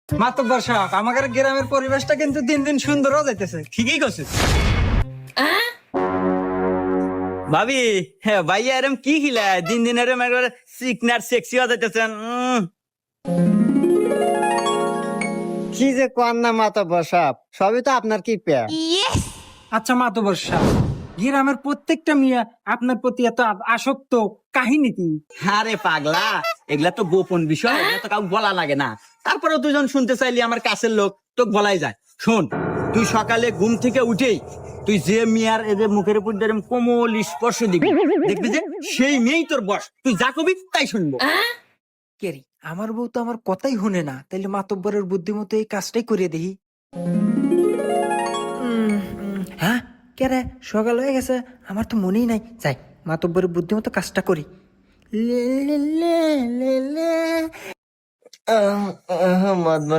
মাতব্বর সাহেব, আমাদের গ্রামের পরিবেশটা কিন্তু দিন দিন সুন্দর হয়ে যাইতেছে। ঠিকই করছিস ভাবি। হ্যাঁ ভাইয়া এরম কি খিলায় দিন দিন এরম একবারে সিকনার সেক্সি হয়ে যাইতেছেন। কি যে কোন না মাতব্বর সাহেব, সবই তো আপনার কি পেয়া। আচ্ছা মাতব্বর সাহেব, গ্রামের প্রত্যেকটা মিয়া আপনার প্রতি এত আসক্ত, কাহিনী কি? আরে পাগলা, এগুলা তো গোপন বিষয়, এগুলা তো কাউকে বলা লাগে না। তারপরে দুজন শুনতে চাইলি আমার কাছের লোক, তোকে বলাই যায়। শোন, তুই সকালে ঘুম থেকে উঠেই তুই যে মিয়ার এদের মুখের উপর দিয়ে এরম কোমল স্পর্শ দিবি, দেখবি যে সেই মেয়েই তোর বস। তুই যা কবি তাই শুনবো। কেরি, আমার বউ তো আমার কথাই শুনে না, তাইলে মাতব্বরের বুদ্ধিমতো এই কাজটাই করে দেখি। হ্যাঁ, কে রে, সকাল হয়ে গেছে, আমার তো মনেই নাই। যাই, মাতব্বরের বুদ্ধিমতো কাজটা করি। লে লে লে লে লে। মাতব্বর